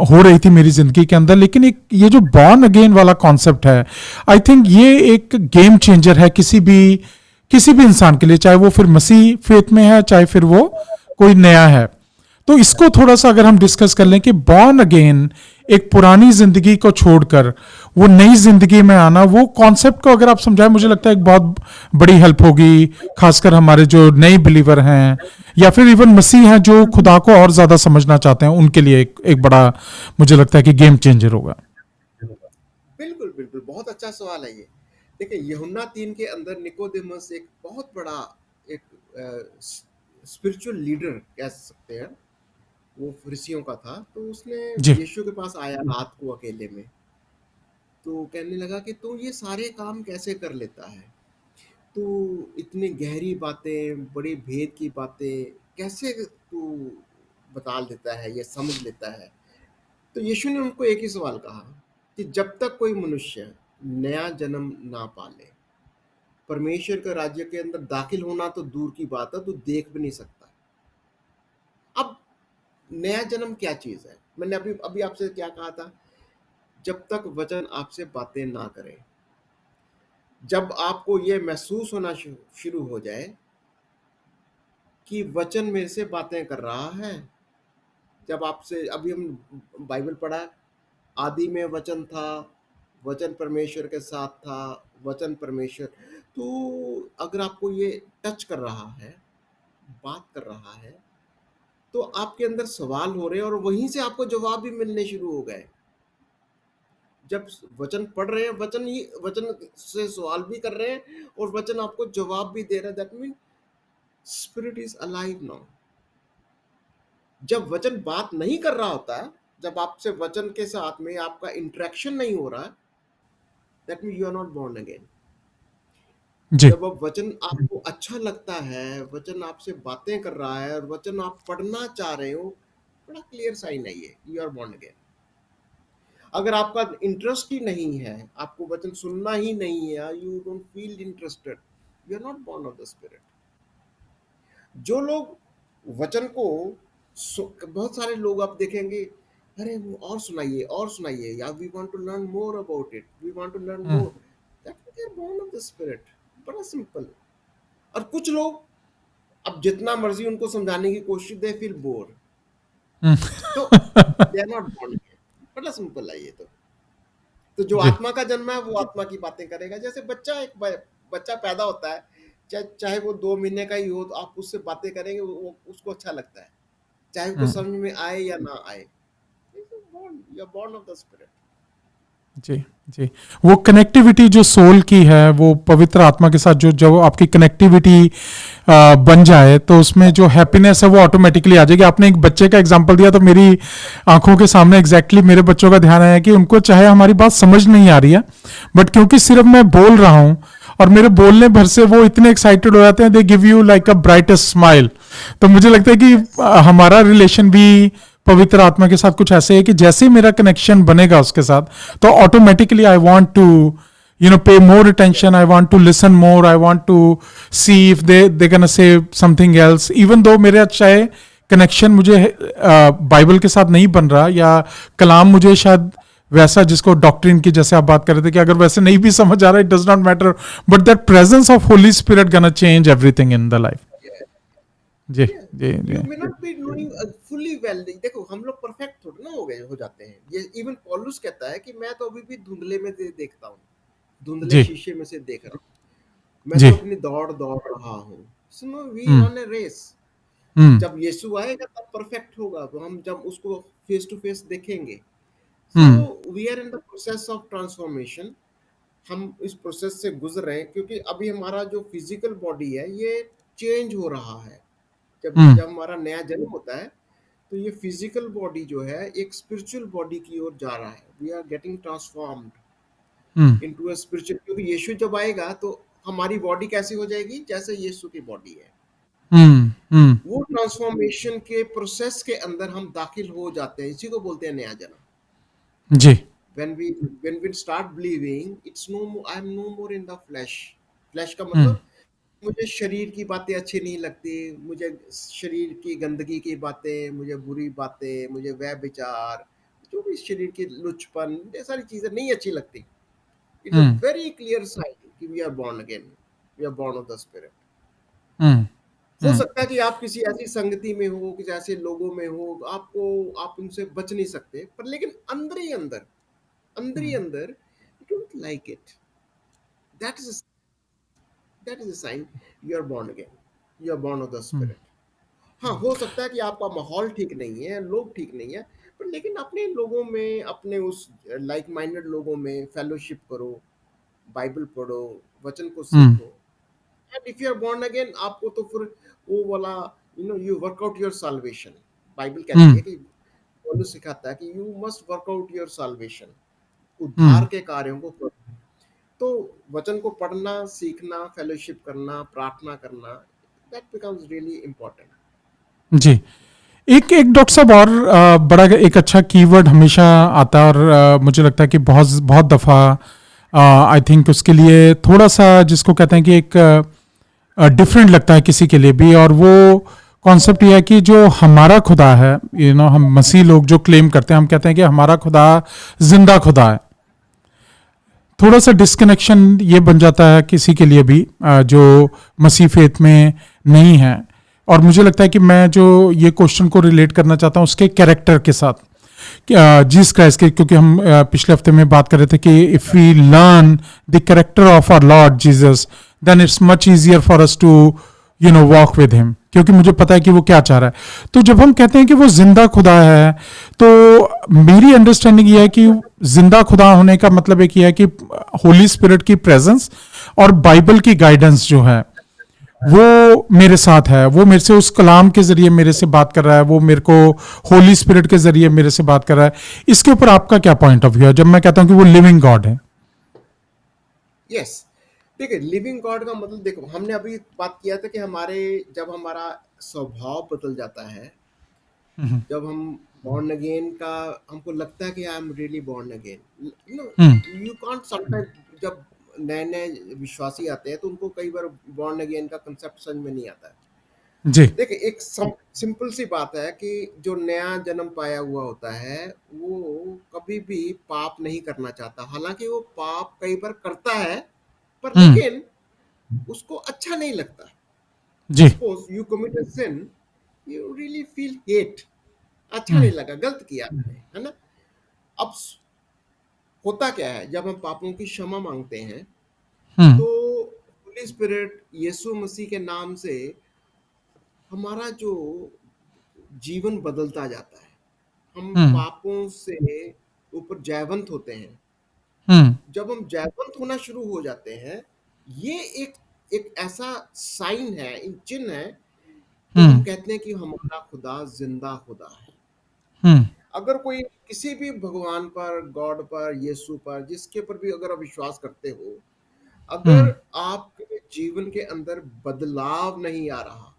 हो रही थी मेरी ज़िंदगी के अंदर, लेकिन एक ये जो बॉर्न अगेन वाला कॉन्सेप्ट है, आई थिंक ये एक गेम चेंजर है किसी भी इंसान के लिए, चाहे वो फिर मसीह फेथ में है, चाहे फिर वो कोई नया है। तो इसको थोड़ा सा अगर हम डिस्कस कर लें कि बॉर्न अगेन, एक पुरानी जिंदगी को छोड़कर वो नई जिंदगी में आना, वो कॉन्सेप्ट को अगर आप समझाएं, मुझे लगता है एक बहुत बड़ी हेल्प होगी, खासकर हमारे जो नए बिलीवर हैं या फिर इवन मसीह हैं जो खुदा को और ज्यादा समझना चाहते हैं, उनके लिए एक बड़ा, मुझे लगता है कि गेम चेंजर होगा। बिल्कुल बिल्कुल, बहुत अच्छा सवाल है ये। देखिए, यूहन्ना 3 के अंदर निकोदेमस एक बहुत बड़ा, एक स्पिरिचुअल लीडर कह सकते हैं, वो फरीसियों का था। तो उसने जी। यीशु के पास आया रात को अकेले में, तो कहने लगा कि तू ये सारे काम कैसे कर लेता है, तू इतनी गहरी बातें, बड़ी भेद की बातें कैसे तू बता देता है, ये समझ लेता है। तो यीशु ने उनको एक ही सवाल कहा कि जब तक कोई मनुष्य नया जन्म ना पाले, परमेश्वर के राज्य के अंदर दाखिल होना तो दूर की बात है, तो देख भी नहीं सकता। अब नया जन्म क्या चीज है? मैंने अभी अभी आपसे क्या कहा था, जब तक वचन आपसे बातें ना करे, जब आपको ये महसूस होना शुरू हो जाए कि वचन मेरे से बातें कर रहा है। जब आपसे, अभी हम बाइबल पढ़ा, आदि में वचन था, वचन परमेश्वर के साथ था, वचन परमेश्वर। तो अगर आपको ये टच कर रहा है, बात कर रहा है, तो आपके अंदर सवाल हो रहे हैं और वहीं से आपको जवाब भी मिलने शुरू हो गए। जब वचन पढ़ रहे हैं, वचन से सवाल भी कर रहे हैं और वचन आपको जवाब भी दे रहा है, that mean spirit is alive now. जब वचन बात नहीं कर रहा होता, जब आपसे वचन के साथ में आपका इंटरेक्शन नहीं हो रहा, that mean you are not born again. जी, जब अब वचन आपको अच्छा लगता है, वचन आपसे बातें कर रहा है और वचन आप पढ़ना चाह रहे हो, बड़ा क्लियर साइन है ये, यू आर बोर्न अगेन। अगर आपका इंटरेस्ट ही नहीं है, आपको वचन सुनना ही नहीं है, you don't feel interested, you are not born of the spirit. जो लोग वचन को बहुत सारे लोग आप देखेंगे, अरे और सुनाइए और सुनाइए, या we want to learn more about it, we want to learn hmm, more, that means they are born of the spirit. बड़ा सिंपल। और कुछ लोग अब जितना मर्जी उनको समझाने की कोशिश, दे फील बोर, हम्म, तो दे आर नॉट बोर्न। बड़ा सिंपल है ये तो जो जी, आत्मा का जन्म है वो आत्मा की बातें करेगा। जैसे बच्चा पैदा होता है, चाहे वो 2 महीने का ही हो, तो आप उससे बातें करेंगे, वो उसको अच्छा लगता है, चाहे उसको हम्म, समझ में आए या ना आए। You are born of the spirit. जी, जी। वो कनेक्टिविटी जो सोल की है, वो पवित्र आत्मा के साथ जो जो आपकी कनेक्टिविटी बन जाए, तो उसमें जो हैप्पीनेस है वो ऑटोमेटिकली आ जाएगी। आपने एक बच्चे का एग्जांपल दिया तो मेरी आंखों के सामने एग्जैक्टली मेरे बच्चों का ध्यान आया कि उनको चाहे हमारी बात समझ नहीं आ रही है, बट क्योंकि सिर्फ मैं बोल रहा हूँ और मेरे बोलने भर से वो इतने एक्साइटेड हो जाते हैं, they give you like a brightest smile. तो मुझे लगता है कि हमारा रिलेशन भी पवित्र आत्मा के साथ कुछ ऐसे है कि जैसे ही मेरा कनेक्शन बनेगा उसके साथ, तो automatically I want to pay more attention, I want to listen more, I want to see if they're gonna say something else, even though मेरे अच्छा है कनेक्शन मुझे बाइबल के साथ नहीं बन रहा, या कलाम मुझे शायद वैसा जिसको डॉक्ट्रिन की जैसे आप बात कर रहे थे कि अगर वैसे नहीं भी समझ आ रहा, it does not matter, but that presence of holy spirit gonna change everything in the life. जी, जी, जी, you may not be doing fully well. देखो, हम लोग परफेक्ट थोड़ी ना हो जाते हैं। ये इवन पौलुस कहता है कि मैं तो अभी भी धुंधले में देखता हूँ, धुंधले जी, शीशे में से देख रहा हूँ। मैं जी, तो अपनी दौड़ दौड़ रहा हूँ। सुनो, we hmm, run a race. हम्म, जब यीशु आएगा तब परफेक्ट होगा, तो हम जब उसको फेस टू फेस देखेंगे। So hmm, we are in the process of transformation. हम इस प्रोसेस से गुजर रहे हैं, क्योंकि अभी हमारा जो फिजिकल बॉडी है ये चेंज हो रहा है। जब हम्म, जब हमारा नया जन्म होता है, तो ये फिजिकल बॉडी जो है एक स्पिरिचुअल बॉडी की ओर जा रहा है। We are getting transformed hmm, into a spiritual, क्योंकि यीशु जब आएगा तो हमारी बॉडी कैसी हो जाएगी, जैसे यीशु की बॉडी है। हम्म, हम्म, वो ट्रांसफॉर्मेशन के प्रोसेस के अंदर हम दाखिल हो जाते हैं, इसी को बोलते हैं नया जन्म। जी, when we start believing, it's no more, I am no more in the flesh। Flash का हम्म, मतलब, मुझे शरीर की बातें अच्छी नहीं लगती, मुझे शरीर की गंदगी की बातें, मुझे बुरी बातें, मुझे वह विचार, जो भी शरीर की लुचपन, ये सारी चीजें नहीं अच्छी लगती। It's a hmm, very clear sign कि we are born again, we are born of the spirit. हम्म, हो हम्म, सकता है कि आप किसी ऐसी संगति में हो, किसी ऐसे लोगों में हो, आप उनसे बच नहीं सकते, पर लेकिन अंदर ही अंदर you don't like it. That is that is a sign you are born again, you are born of the hmm, spirit. हाँ, हो सकता है कि आपका माहौल ठीक नहीं है, लोग ठीक नहीं है, पर लेकिन अपने लोगों में, अपने उस लाइक माइंडेड लोगों में फेलोशिप करो, बाइबल पढ़ो, वचन को हम्म, सीखो। And if you are born again, आपको तो फिर वो वाला, you work out your salvation. Bible कहती हम्म, है कि, पौलुस सिखाता है कि you must work out your salvation, उद्धार हम्म, के कार्यों को करो। तो वचन को पढ़ना, सीखना, फेलोशिप करना, प्रार्थना करना, दैट बिकम्स रियली इम्पोर्टेंट। जी। एक एक डॉक्टर साहब और बड़ा एक अच्छा कीवर्ड हमेशा आता है, और मुझे लगता है कि बहुत बहुत दफ़ा आई थिंक उसके लिए थोड़ा सा जिसको कहते हैं कि एक डिफरेंट लगता है किसी के लिए भी, और वो कॉन्सेप्ट ये है कि जो हमारा खुदा है, हम मसीह लोग जो क्लेम करते हैं, हम कहते हैं कि हमारा खुदा जिंदा खुदा है। थोड़ा सा डिस्कनेक्शन ये बन जाता है किसी के लिए भी जो मसीह फेथ में नहीं है। और मुझे लगता है कि मैं जो ये क्वेश्चन को रिलेट करना चाहता हूँ उसके कैरेक्टर के साथ, जीसस क्राइस्ट के, क्योंकि हम पिछले हफ्ते में बात कर रहे थे कि if we learn the character of our lord Jesus, then it's much easier for us to walk with him, क्योंकि मुझे पता है कि वो क्या चाह रहा है। तो जब हम कहते हैं कि वो जिंदा खुदा है, तो मेरी अंडरस्टैंडिंग ये है कि जिंदा खुदा होने का मतलब एक ये है कि होली स्पिरिट की प्रेजेंस और बाइबल की गाइडेंस जो है वो मेरे साथ है, वो मेरे से उस कलाम के जरिए मेरे से बात कर रहा है, वो मेरे को होली स्पिरिट के जरिए मेरे से बात कर रहा है। इसके ऊपर आपका क्या पॉइंट ऑफ व्यू है जब मैं कहता हूं कि वो लिविंग गॉड है? यस, देखिए लिविंग गॉड का मतलब, देखो हमने अभी बात किया था कि जब हमारा स्वभाव बदल जाता है, हम्म। जब हम बॉर्न अगेन का, हमको लगता है कि I am really born again, hmm. You can't sometime, जब नए नए विश्वासी आते हैं तो उनको कई बार बॉर्न अगेन का कंसेप्ट समझ में नहीं आता है। जी। देखिए एक सिंपल सी बात है कि जो नया जन्म पाया हुआ होता है वो कभी भी पाप नहीं करना चाहता, हालांकि वो पाप कई बार करता है, पर हम्म। लेकिन उसको अच्छा नहीं लगता। जी। Suppose you commit a sin, you really feel hate, अच्छा हम्म। नहीं लगा, गलत किया मैंने, है ना। अब होता क्या है, जब हम पापों की क्षमा मांगते हैं हम्म। तो होली स्पिरिट यीशु मसीह के नाम से हमारा जो जीवन बदलता जाता है, हम हम्म। पापों से ऊपर जयवंत होते हैं। हम्म। जब हम जयवंत होना शुरू हो जाते हैं, ये एक एक ऐसा साइन है, एक चिन्ह है कि हम हम्म। कहते हैं कि हमारा खुदा जिंदा खुदा है। हम्म। अगर कोई किसी भी भगवान पर, गॉड पर, यीशु पर, जिसके पर भी अगर आप विश्वास करते हो, हम्म। अगर आपके जीवन के अंदर बदलाव नहीं आ रहा,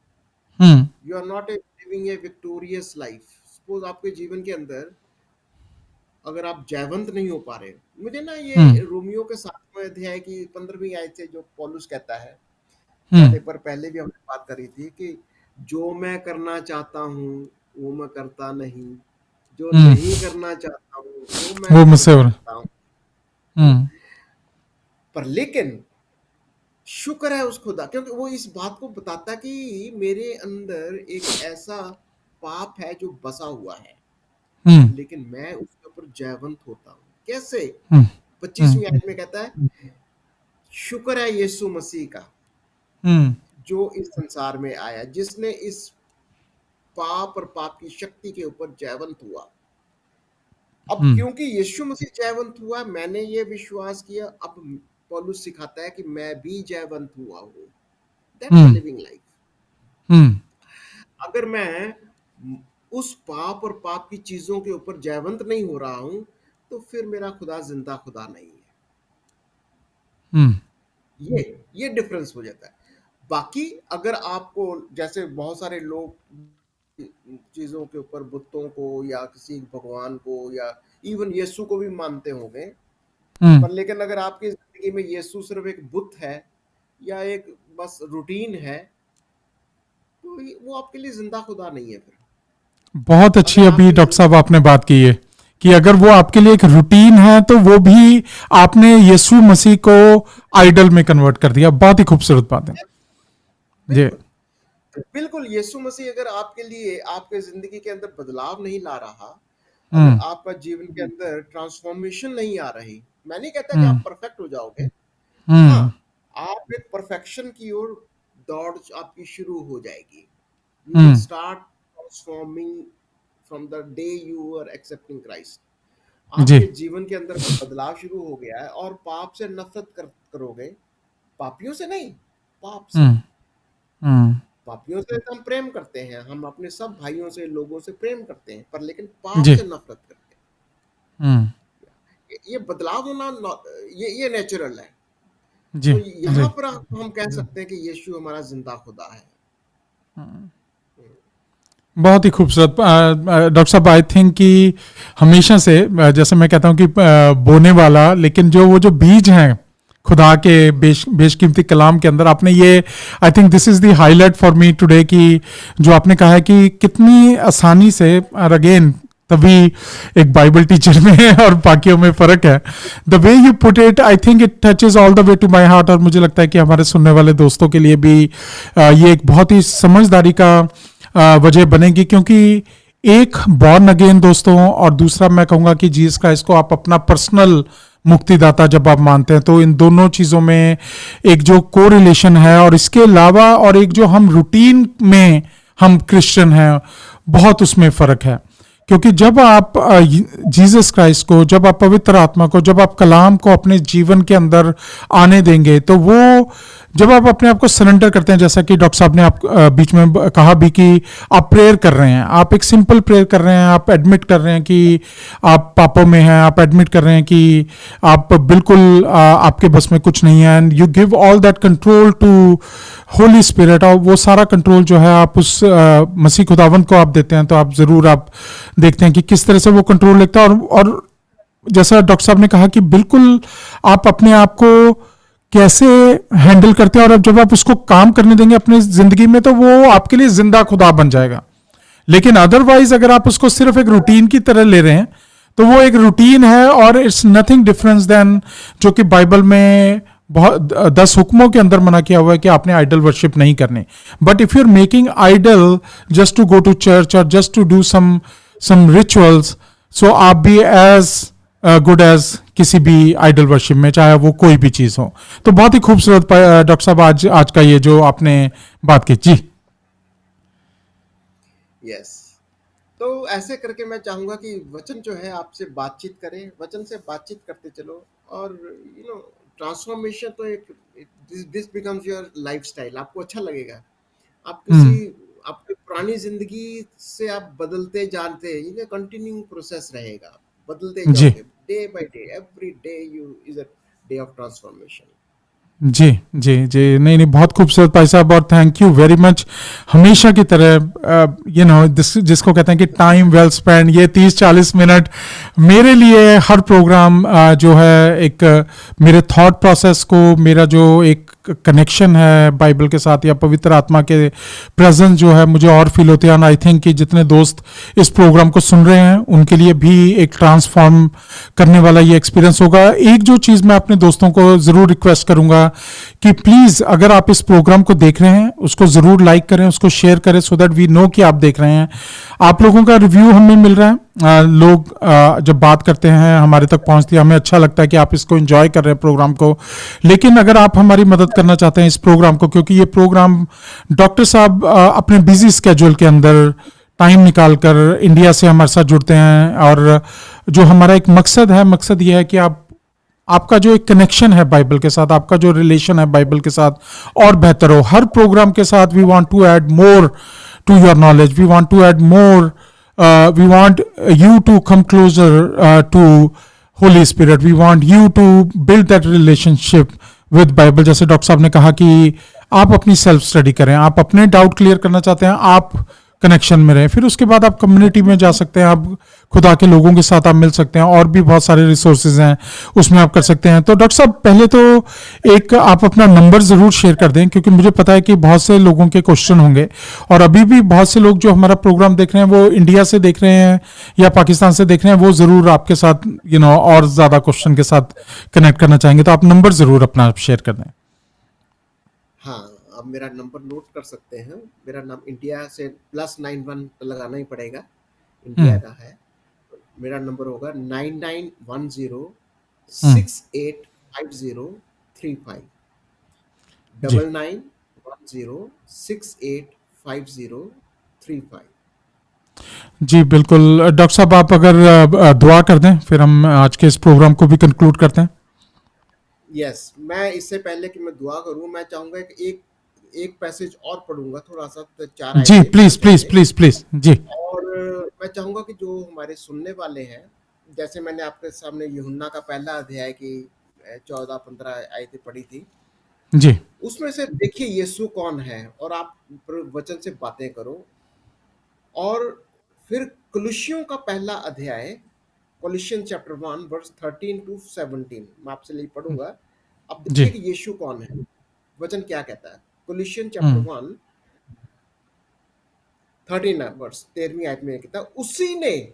हम्म। You are not living a victorious life, suppose आपके जीवन के अंदर अगर आप जयवंत नहीं हो पा रहे हो, मुझे ना हम्म। ये रोमियो के 7वें अध्याय की 15वीं आयत से जो पौलुस कहता है, शायद हम्म। एक बार पहले भी हमने बात करी थी कि जो मैं करना चाहता हूँ वो मैं करता नहीं, जो हम्म। नहीं करना चाहता हूँ वो मैं वो कर मुझसे बैठता हूँ, है ना। हम्म। पर लेकिन शुक्र है उस खुदा, क्योंकि वो इस बात को बताता कि मेरे अंदर एक ऐसा पाप है जो बसा हुआ है, हम्म। लेकिन मैं उसके ऊपर जयवंत होता हूँ। कैसे? हम्म। हम्म। 25वीं आयत में कहता है, शुक्र है यीशु मसीह का हम्म। जो इस संसार में आया, जिसने इस पाप और पाप की शक्ति के ऊपर जयवंत हुआ। अब हम्म। क्योंकि यीशु मसीह जयवंत हुआ, मैंने ये विश्वास किया, अब पौलुस सिखाता है कि मैं भी जयवंत हुआ हूँ। That's a hmm. Living life. हम्म। अगर मैं उस पाप और पाप की चीजों के ऊपर जयवंत नहीं हो रहा हूं, तो फिर मेरा खुदा जिंदा खुदा नहीं है। हम्म। ये डिफरेंस हो जाता है। बाकी अगर आपको, जैसे बहुत सारे लोग चीजों के ऊपर, बुतों को या किसी भगवान को या इवन यीशु को भी मानते होंगे, हम्म। पर लेकिन अगर आपकी जिंदगी में यीशु सिर्फ एक बुत है या एक बस रूटीन है, तो वो आपके लिए जिंदा खुदा नहीं है। फिर बहुत अच्छी अगर अभी आपकी डॉक्टर साहब आपने बात की है कि अगर वो आपके लिए एक रूटीन है तो वो भी आपने यीशु मसीह को आइडल में कन्वर्ट कर दिया। बहुत ही खूबसूरत बात है। जी। बिल्कुल बिल्कुल, यीशु मसीह अगर आपके लिए, आपके जिंदगी के अंदर बदलाव नहीं ला रहा, अगर हम्म। आपका जीवन के अंदर ट्रांसफॉर्मेशन नहीं आ रही, मैं नहीं कहता कि हम्म। आप परफेक्ट हो जाओगे। हाँ, हम्म। आप एक परफेक्शन की ओर दौड़ आपकी शुरू हो जाएगी। You will hmm. Start transforming from the day you are accepting Christ. जी। आपके जीवन के अंदर बदलाव शुरू हो गया है और पाप से नफरत करोगे। पापियों से नहीं, पाप से। हम्म। हम्म। पापियों से तो हम प्रेम करते हैं, हम अपने सब भाइयों से, लोगों से प्रेम करते हैं, पर लेकिन पाप जी। से नफरत करते हम्म। हैं। ये बदलाव होना ये नेचुरल है। जी। तो जी। यहाँ पर हम कह सकते हैं कि यीशु हमारा जिंदा खुदा है। बहुत ही खूबसूरत डॉक्टर साहब। आई थिंक कि हमेशा से जैसे मैं कहता हूँ कि बोने वाला, लेकिन जो वो जो बीज हैं खुदा के बेशकीमती कलाम के अंदर, आपने ये, I think this is the highlight for me today, कि जो आपने कहा है कि कितनी आसानी से, और अगेन तभी एक बाइबल टीचर में और बाकियों में फ़र्क है, the way you put it, I think it touches all the way to my heart. और मुझे लगता है कि हमारे सुनने वाले दोस्तों के लिए भी ये एक बहुत ही समझदारी का वजह बनेगी, क्योंकि एक बॉर्न अगेन दोस्तों, और दूसरा मैं कहूँगा कि जीसस क्राइस्ट को आप अपना पर्सनल मुक्तिदाता जब आप मानते हैं, तो इन दोनों चीज़ों में एक जो कोरिलेशन है, और इसके अलावा और एक जो हम रूटीन में हम क्रिश्चियन हैं, बहुत उसमें फ़र्क है। क्योंकि जब आप जीसस क्राइस्ट को, जब आप पवित्र आत्मा को, जब आप कलाम को अपने जीवन के अंदर आने देंगे, तो वो जब आप अपने आप को सरेंडर करते हैं, जैसा कि डॉक्टर साहब ने आप बीच में कहा भी कि आप प्रेयर कर रहे हैं, आप एक सिंपल प्रेयर कर रहे हैं, आप एडमिट कर रहे हैं कि आप पापों में हैं, आप एडमिट कर रहे हैं कि आप बिल्कुल आपके बस में कुछ नहीं है, and you give all that control to Holy Spirit, और वो सारा कंट्रोल जो है आप उस मसीह खुदावन को आप देते हैं, तो आप ज़रूर आप देखते हैं कि किस तरह से वो कंट्रोल लेता है। और जैसा डॉक्टर साहब ने कहा कि बिल्कुल आप अपने आप को कैसे हैंडल करते हैं, और अब जब आप उसको काम करने देंगे अपनी जिंदगी में, तो वो आपके लिए जिंदा खुदा बन जाएगा। लेकिन अदरवाइज अगर आप उसको सिर्फ एक रूटीन की तरह ले रहे हैं, तो वो एक रूटीन है, और इट्स नथिंग डिफरेंस देन जो कि बाइबल में बहुत 10 हुक्मों के अंदर मना किया हुआ है कि आपने आइडल वर्शिप नहीं करने। But if you are making idol just to go to church और just to do some rituals, so आप भी एज गुड एज किसी भी आइडल वर्शिप में, चाहे वो कोई भी चीज हो। तो बहुत ही खूबसूरत डॉक्टर साहब आज आज का ये जो आपने बात की जी। यस। तो ऐसे करके मैं चाहूंगा कि वचन जो है आपसे बातचीत करे, वचन से बातचीत करते चलो, और ट्रांसफॉर्मेशन तो एक, दिस बिकम्स योर लाइफस्टाइल। आपको अच्छा लगेगा। आप किसी हम्म। आपकी पुरानी जिंदगी से आप बदलते जानते, ये कंटिन्यू प्रोसेस रहेगा, बदलते जी जाओगे day by day, every day you is a day of transformation. जी जी जी, नहीं नहीं, बहुत खूबसूरत भाई साहब, और थैंक यू वेरी मच। हमेशा की तरह जिसको कहते हैं कि टाइम वेल स्पेंड, ये 30-40 मिनट मेरे लिए हर प्रोग्राम जो है एक मेरे थॉट प्रोसेस को, मेरा जो एक कनेक्शन है बाइबल के साथ या पवित्र आत्मा के प्रेजेंस जो है, मुझे और फील होती है। एंड आई थिंक कि जितने दोस्त इस प्रोग्राम को सुन रहे हैं उनके लिए भी एक ट्रांसफॉर्म करने वाला ये एक्सपीरियंस होगा। एक जो चीज़ मैं अपने दोस्तों को ज़रूर रिक्वेस्ट करूंगा कि प्लीज़ अगर आप इस प्रोग्राम को देख रहे हैं, उसको ज़रूर लाइक करें, उसको शेयर करें, सो दैट वी नो कि आप देख रहे हैं। आप लोगों का रिव्यू हमें मिल रहा है, लोग जब बात करते हैं हमारे तक पहुंचती है, हमें अच्छा लगता है कि आप इसको एंजॉय कर रहे हैं प्रोग्राम को। लेकिन अगर आप हमारी मदद करना चाहते हैं इस प्रोग्राम को, क्योंकि ये प्रोग्राम डॉक्टर साहब अपने बिजी स्केड्यूल के अंदर टाइम निकालकर इंडिया से हमारे साथ जुड़ते हैं, और जो हमारा एक मकसद है, मकसद ये है कि आपका जो एक कनेक्शन है बाइबल के साथ, आपका जो रिलेशन है बाइबल के साथ और बेहतर हो। हर प्रोग्राम के साथ we want to add more to your knowledge, we want to add more, we want you to come closer to Holy Spirit. We want you to build that relationship with Bible. जैसे doctor साहब ने कहा कि आप अपनी self study करें, आप अपने डाउट क्लियर करना चाहते हैं, आप कनेक्शन में रहें, फिर उसके बाद आप कम्युनिटी में जा सकते हैं, आप खुदा के लोगों के साथ आप मिल सकते हैं, और भी बहुत सारे रिसोर्सेज हैं उसमें आप कर सकते हैं। तो डॉक्टर साहब पहले तो एक आप अपना नंबर ज़रूर शेयर कर दें, क्योंकि मुझे पता है कि बहुत से लोगों के क्वेश्चन होंगे, और अभी भी बहुत से लोग जो हमारा प्रोग्राम देख रहे हैं वो इंडिया से देख रहे हैं या पाकिस्तान से देख रहे हैं, वो ज़रूर आपके साथ और ज़्यादा क्वेश्चन के साथ कनेक्ट करना चाहेंगे, तो आप नंबर ज़रूर अपना शेयर कर दें। हाँ, आप मेरा नंबर नोट कर सकते हैं। मेरा नाम इंडिया से +91 लगाना ही पड़ेगा, इंडिया हम्म। का है। मेरा नंबर होगा 9910 हम्म। 685035, जी 9910 685035। जी बिल्कुल। डॉक्टर साहब आप अगर दुआ कर दें, फिर हम आज के इस प्रोग्राम को भी कंक्लूड करते हैं। यस, मैं इससे पहले कि मैं दुआ करूं, मैं चाहूंगा कि एक एक पैसेज और पढ़ूंगा, थोड़ा सा, तो 4 जी आयतें प्लीज़ पढ़ते प्लीज़ हैं। प्लीज़ प्लीज़ जी। और मैं चाहूंगा कि जो हमारे सुनने वाले हैं, जैसे मैंने आपके सामने यूहन्ना का पहला अध्याय की 14-15 आयतें पढ़ी थी, जी। उसमें से देखिए यीशु कौन है, और आप वचन से बातें करो। और फिर कुलुस्सियों का पहला अध्याय, कोलिशियन चैप्टर 1 वर्स 13-17, मैं आपसे लिए पढ़ूंगा। अब जी। देखिए कि यीशु कौन है, वचन क्या कहता है। कोलिशियन चैप्टर हम्म। 1 13 वर्स 13वीं आयत में कहता है, उसी ने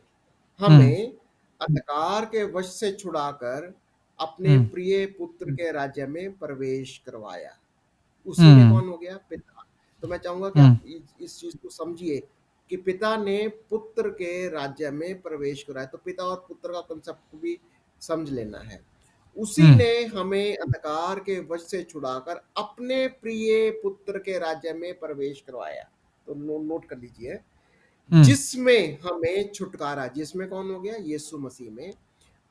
हम्म। हमें अंधकार के वश से छुड़ाकर अपने हम्म। प्रिय पुत्र के राज्य में प्रवेश करवाया। उसी ने हम्म। कौन हो गया? पिता। तो मैं चाहूंगा कि हम्म। आप इस चीज को समझिए कि पिता ने पुत्र के राज्य में प्रवेश कराया। तो पिता और पुत्र का कंसेप्ट को भी समझ लेना है। उसी हम्म, ने हमें अंधकार के वश से छुड़ाकर अपने प्रिय पुत्र के राज्य में प्रवेश करवाया। तो नोट कर लीजिए, हम्म, जिसमें हमें छुटकारा, जिसमें कौन हो गया? यीशु मसीह में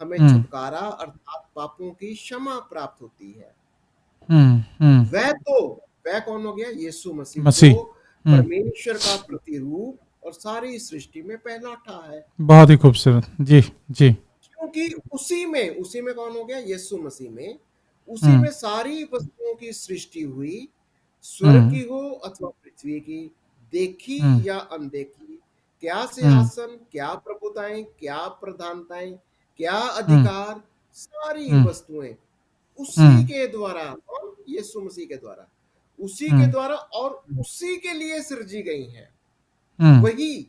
हमें हम्म, छुटकारा अर्थात पापों की क्षमा प्राप्त होती है। हम्म, वह तो वह कौन हो गया? यीशु मसीह जो मसीह। हम्म, परमेश्वर का प्रतिरूप और सारी सृष्टि में पहलाठा है। बहुत ही खूबसूरत। जी, जी। क्योंकि उसी में कौन हो गया? यीशु मसीह में, उसी हम्म, में सारी वस्तुओं की सृष्टि हुई, स्वर्ग हम्म, की हो अथवा पृथ्वी की, देखी हम्म, या अनदेखी, क्या हम्म, सिंहासन, क्या प्रभुताएं, क्या प्रधानताएं, क्या हम्म, अधिकार, सारी हम्म, वस्तुएं उसी हम्म, के द्वारा और यीशु मसीह के द्वारा, उसी के हम्म, द्वारा और उसी के लिए सृजी गई हैं। हम्म, वही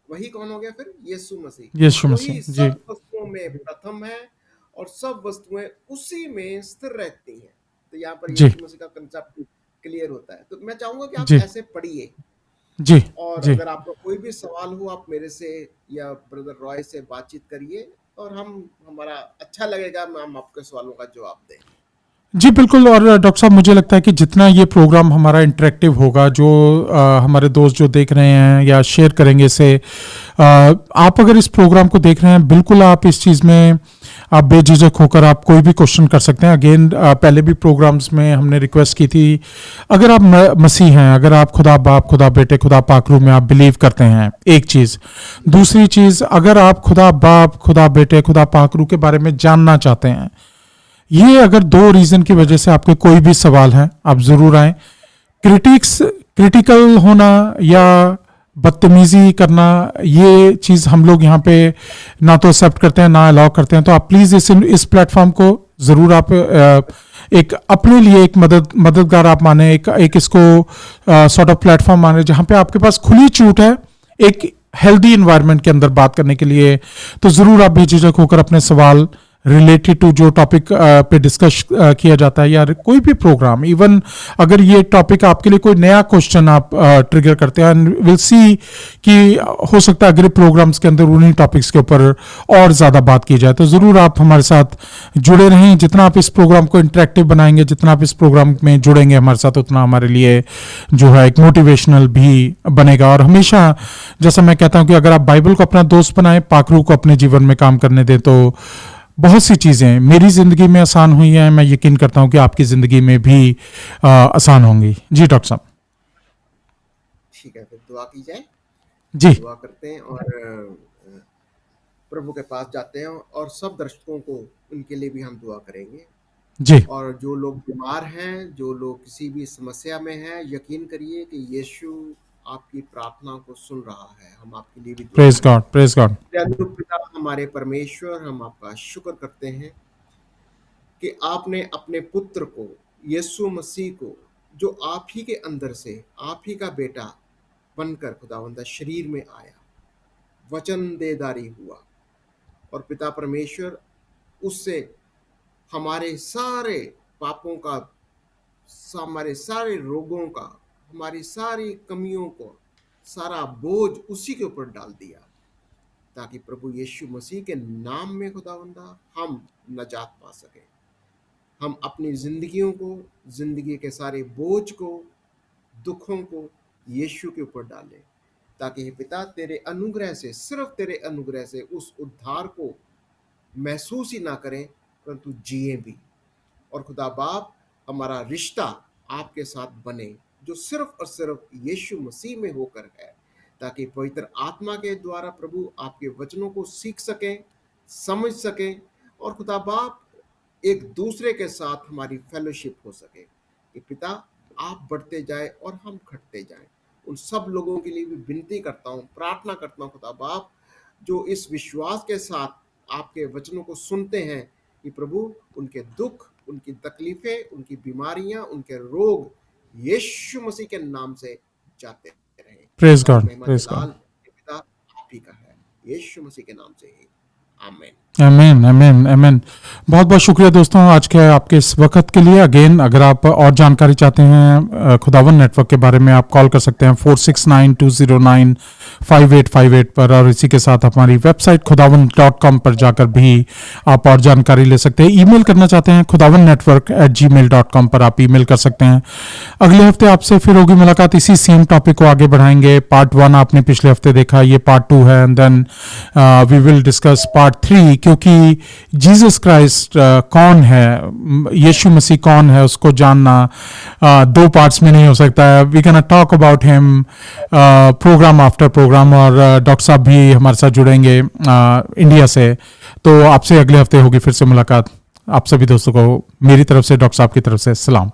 वही कौन हो गया फिर? यीशु मसीह, यीशु जो मसीह। ही जी, सब वस्तुओं में प्रथम है और सब वस्तुएं उसी में स्थिर रहती हैं। तो यहाँ पर जी, यीशु मसीह का कंसेप्ट क्लियर होता है। तो मैं चाहूंगा कि आप जी, ऐसे पढ़िए, जी, और जी। अगर आपका कोई भी सवाल हो आप मेरे से या ब्रदर रॉय से बातचीत करिए, और हमारा अच्छा लगेगा, हम आपके सवालों का जवाब दें। जी, बिल्कुल। और डॉक्टर साहब, मुझे लगता है कि जितना ये प्रोग्राम हमारा इंटरेक्टिव होगा, जो हमारे दोस्त जो देख रहे हैं या शेयर करेंगे इसे, आप अगर इस प्रोग्राम को देख रहे हैं, बिल्कुल आप इस चीज़ में आप बेझिझक होकर आप कोई भी क्वेश्चन कर सकते हैं। अगेन, पहले भी प्रोग्राम्स में हमने रिक्वेस्ट की थी, अगर आप मसीह हैं, अगर आप खुदा बाप, खुदा बेटे, खुदा पाकरू में आप बिलीव करते हैं, एक चीज़। दूसरी चीज़, अगर आप खुदा बाप, खुदा बेटे, खुदा पाकरू के बारे में जानना चाहते हैं, ये अगर दो रीजन की वजह से आपके कोई भी सवाल हैं, आप जरूर आए। क्रिटिकल होना या बदतमीजी करना, ये चीज हम लोग यहाँ पे ना तो एक्सेप्ट करते हैं ना अलाउ करते हैं। तो आप प्लीज इस प्लेटफॉर्म को जरूर आप एक अपने लिए एक मददगार आप माने, एक इसको सॉर्ट ऑफ प्लेटफॉर्म माने जहाँ पे आपके पास खुली छूट है एक हेल्दी इन्वायरमेंट के अंदर बात करने के लिए। तो जरूर आप बेझिझक होकर अपने सवाल रिलेटेड टू जो टॉपिक पे डिस्कस किया जाता है, या कोई भी प्रोग्राम, इवन अगर ये टॉपिक आपके लिए कोई नया क्वेश्चन आप ट्रिगर करते हैं, विल सी कि हो सकता है अगले प्रोग्राम्स के अंदर उन्हीं टॉपिक्स के ऊपर और ज़्यादा बात की जाए। तो ज़रूर आप हमारे साथ जुड़े रहें। जितना आप इस प्रोग्राम को इंटरेक्टिव बनाएंगे, जितना आप इस प्रोग्राम में जुड़ेंगे हमारे साथ, उतना हमारे लिए जो है एक मोटिवेशनल भी बनेगा। और हमेशा जैसा मैं कहता हूं कि अगर आप बाइबल को अपना दोस्त बनाएं, पाखरू को अपने जीवन में काम करने दें, तो बहुत सी चीज़ें मेरी ज़िंदगी में आसान हुई हैं। मैं यकीन करता हूं कि आपकी ज़िंदगी में भी आसान होंगी। जी डॉक्टर साहब। ठीक है, फिर दुआ की जाए। जी, दुआ करते हैं और प्रभु के पास जाते हैं, और सब दर्शकों को, उनके लिए भी हम दुआ करेंगे। जी, और जो लोग बीमार हैं, जो लोग किसी भी समस्या में हैं, यकीन करिए कि यीशु आपकी प्रार्थना को सुन रहा है। हम आपके लिए भी दुआ प्रेज गॉड, करेंगे। Praise God. दयालु पिता हमारे परमेश्वर, हम आपका शुक्र करते हैं कि आपने अपने पुत्र को, यीशु मसीह को, जो आप ही के अंदर से आप ही का बेटा बनकर खुदावंदा शरीर में आया, वचन देदारी हुआ, और पिता परमेश्वर उससे हमारे सारे पापों का, हमारे सारे रोगों का, हमारी सारी कमियों को, सारा बोझ उसी के ऊपर डाल दिया, ताकि प्रभु यीशु मसीह के नाम में खुदावंदा हम नजात पा सकें। हम अपनी जिंदगियों को, जिंदगी के सारे बोझ को, दुखों को यीशु के ऊपर डालें, ताकि हे पिता तेरे अनुग्रह से, सिर्फ तेरे अनुग्रह से उस उद्धार को महसूस ही ना करें, परंतु जिए भी। और खुदा बाप, हमारा रिश्ता आपके साथ बने, जो सिर्फ और सिर्फ यीशु मसीह में होकर है, ताकि पवित्र आत्मा के द्वारा प्रभु आपके वचनों को सीख सकें, समझ सकें, और खुदा बाप एक दूसरे के साथ हमारी फेलोशिप हो सके, कि पिता आप बढ़ते जाए और हम घटते जाएं। उन सब लोगों के लिए भी विनती करता हूँ, प्रार्थना करता हूँ खुदा बाप, जो इस विश्वास के साथ आपके वचनों को सुनते हैं, कि प्रभु उनके दुख, उनकी तकलीफें, उनकी बीमारियां, उनके रोग यीशु मसीह के नाम से जाते रहे। प्रेज सारी गॉड, महिमा प्रेज गॉड। जलाल पिता आप ही का है, यीशु मसीह के नाम से ही। आमीन। आमीन आमीन आमीन। बहुत बहुत शुक्रिया दोस्तों आज के आपके इस वक्त के लिए। अगेन अगर आप और जानकारी चाहते हैं खुदावन नेटवर्क के बारे में, आप कॉल कर सकते हैं 4692095858 पर, और इसी के साथ हमारी वेबसाइट खुदावन.com पर जाकर भी आप और जानकारी ले सकते हैं। ईमेल करना चाहते हैं khudawannetwork@gmail.com पर आप ईमेल कर सकते हैं। अगले हफ्ते आपसे फिर होगी मुलाकात, इसी सेम टॉपिक को आगे बढ़ाएंगे। पार्ट 1 आपने पिछले हफ्ते देखा, ये पार्ट 2 है, and then we will discuss part 3, क्योंकि जीसस क्राइस्ट कौन है, यीशु मसीह कौन है, उसको जानना 2 पार्ट्स में नहीं हो सकता है। We can talk about him program after program, और डॉक्टर साहब भी हमारे साथ जुड़ेंगे इंडिया से। तो आपसे अगले हफ्ते होगी फिर से मुलाकात। आप सभी दोस्तों को मेरी तरफ से, डॉक्टर साहब की तरफ से सलाम।